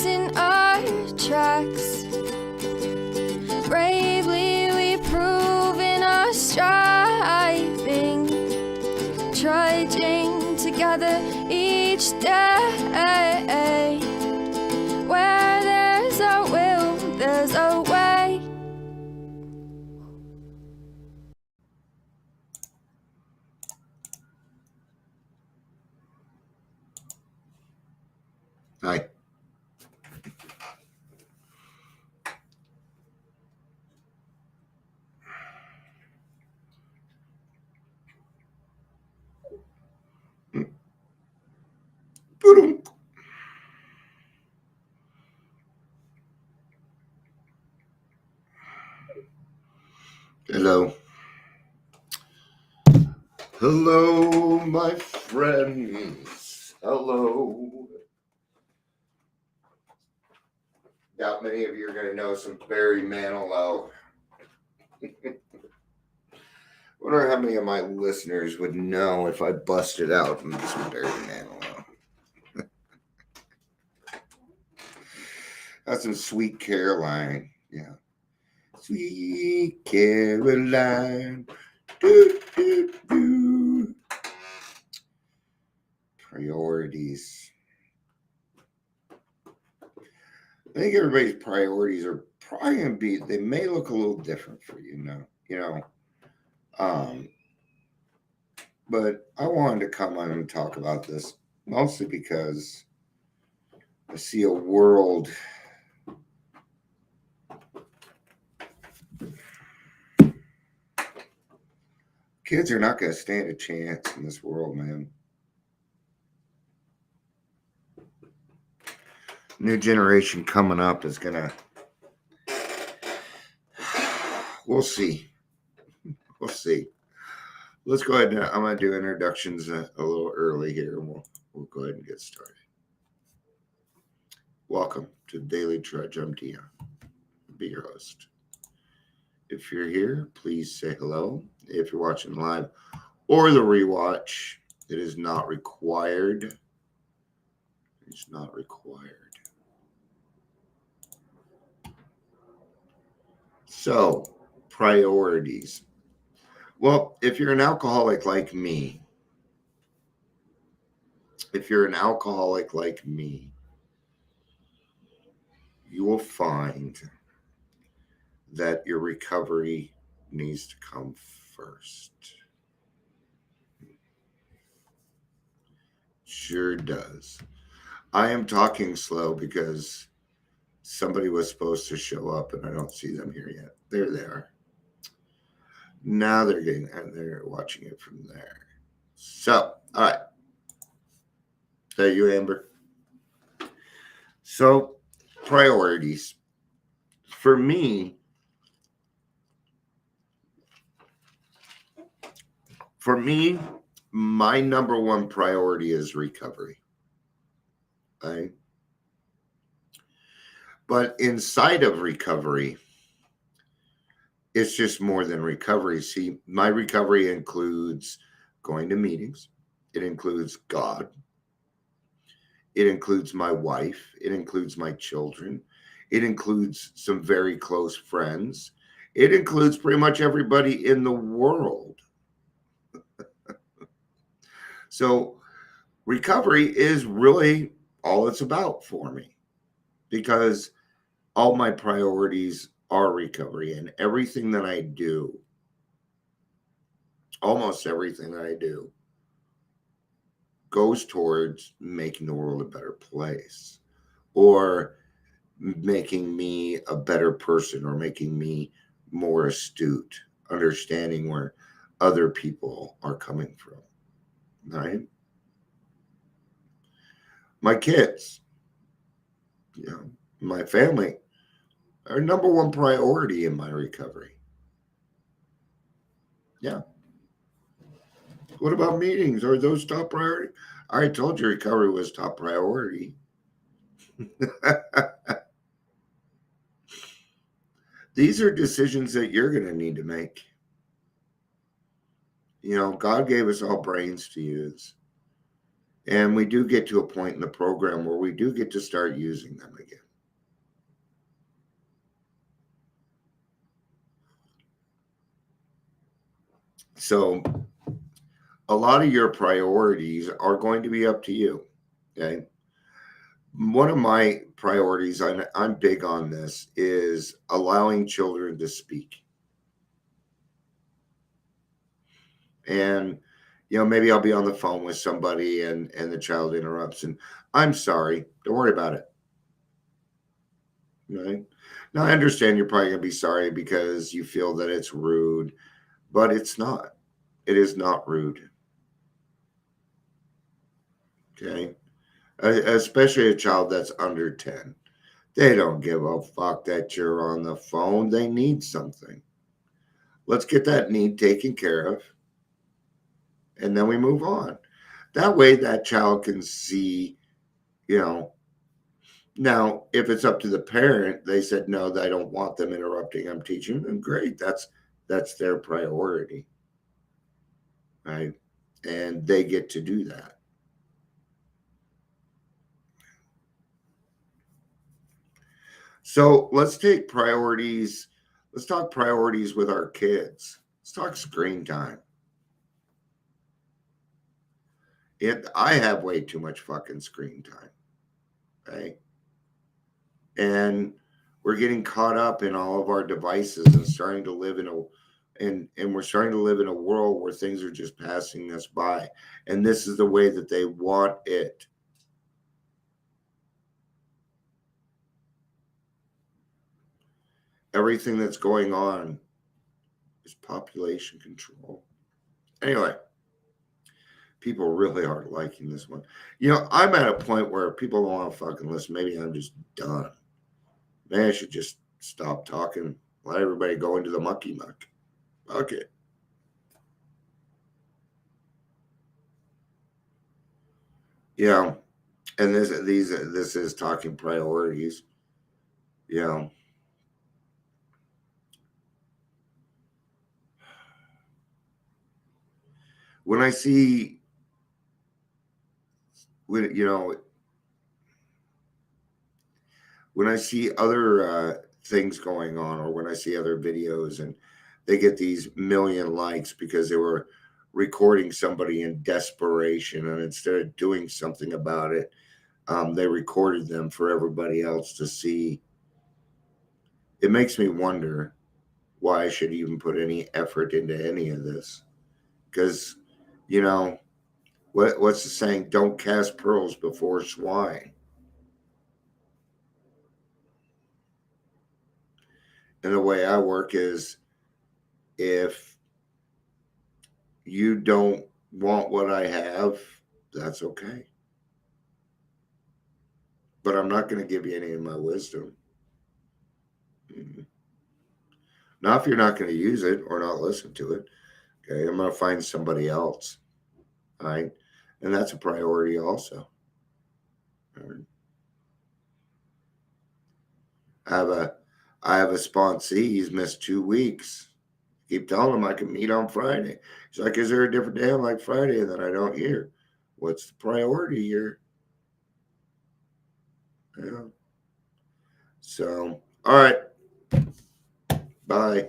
us in our tracks. Bravely we prove in our striving, trudging together each day. Where there's a will, there's a way. Hi. Hello. Hello, my friends. Hello. Doubt many of you are going to know some Barry Manilow. Wonder how many of my listeners would know if I busted out in some Barry Manilow. That's some Sweet Caroline. Yeah. Sweet Caroline. Do, do, do. Priorities. I think everybody's priorities are probably going to be, they may look a little different for you now, but I wanted to come on and talk about this mostly because I see a world kids are not going to stand a chance in this world, man. New generation coming up is going to, we'll see. We'll see. Let's go ahead and I'm going to do introductions a little early here. We'll go ahead and get started. Welcome to Daily Trudge. I'm Dion. I'll be your host. If you're here, please say hello. If you're watching live or the rewatch, it is not required. It's not required. So, priorities. Well, if you're an alcoholic like me, you will find that your recovery needs to come first. Sure does. I am talking slow because somebody was supposed to show up and I don't see them here yet. There they are. Now they're watching it from there. So, all right. Is that you, Amber? So, priorities. For me, my number one priority is recovery. Right? But inside of recovery, it's just more than recovery. See, my recovery includes going to meetings. It includes God. It includes my wife. It includes my children. It includes some very close friends. It includes pretty much everybody in the world. So recovery is really all it's about for me because all my priorities are recovery, and everything that I do, almost everything that I do, goes towards making the world a better place or making me a better person or making me more astute, understanding where other people are coming from. Right? My kids, my family are number one priority in my recovery. Yeah. What about meetings? Are those top priority? I already told you recovery was top priority. These are decisions that you're going to need to make. God gave us all brains to use. And we do get to a point in the program where we do get to start using them again. So a lot of your priorities are going to be up to you. Okay. One of my priorities, I'm big on this, is allowing children to speak. And maybe I'll be on the phone with somebody and the child interrupts and I'm sorry, don't worry about it. Right? Now I understand you're probably gonna be sorry because you feel that it's rude, but it's not. It is not rude. Okay. Especially a child that's under 10. They don't give a fuck that you're on the phone. They need something. Let's get that need taken care of. And then we move on. That way that child can see, you know, now if it's up to the parent, they said no, I don't want them interrupting, I'm teaching them, great. That's their priority. Right? And they get to do that. So let's take priorities. Let's talk priorities with our kids. Let's talk screen time. I have way too much fucking screen time. Right? And we're getting caught up in all of our devices and starting to live in we're starting to live in a world where things are just passing us by. And this is the way that they want it. Everything that's going on is population control. Anyway, people really are liking this one. I'm at a point where people don't want to fucking listen. Maybe I'm just done. Maybe I should just stop talking, let everybody go into the mucky muck. Okay. Yeah. And this is talking priorities. Yeah. When I see when when I see other things going on, or when I see other videos and they get these million likes because they were recording somebody in desperation, and instead of doing something about it, they recorded them for everybody else to see. It makes me wonder why I should even put any effort into any of this. Because, what's the saying? Don't cast pearls before swine. And the way I work is, if you don't want what I have, that's okay. But I'm not going to give you any of my wisdom. Mm-hmm. Now, if you're not going to use it or not listen to it, okay, I'm going to find somebody else. All right. And that's a priority also. All right. I have a sponsee. He's missed 2 weeks. Keep telling him I can meet on Friday. He's like, is there a different day? I'm like, Friday, and then I don't hear. What's the priority here? Yeah. So, all right. Bye.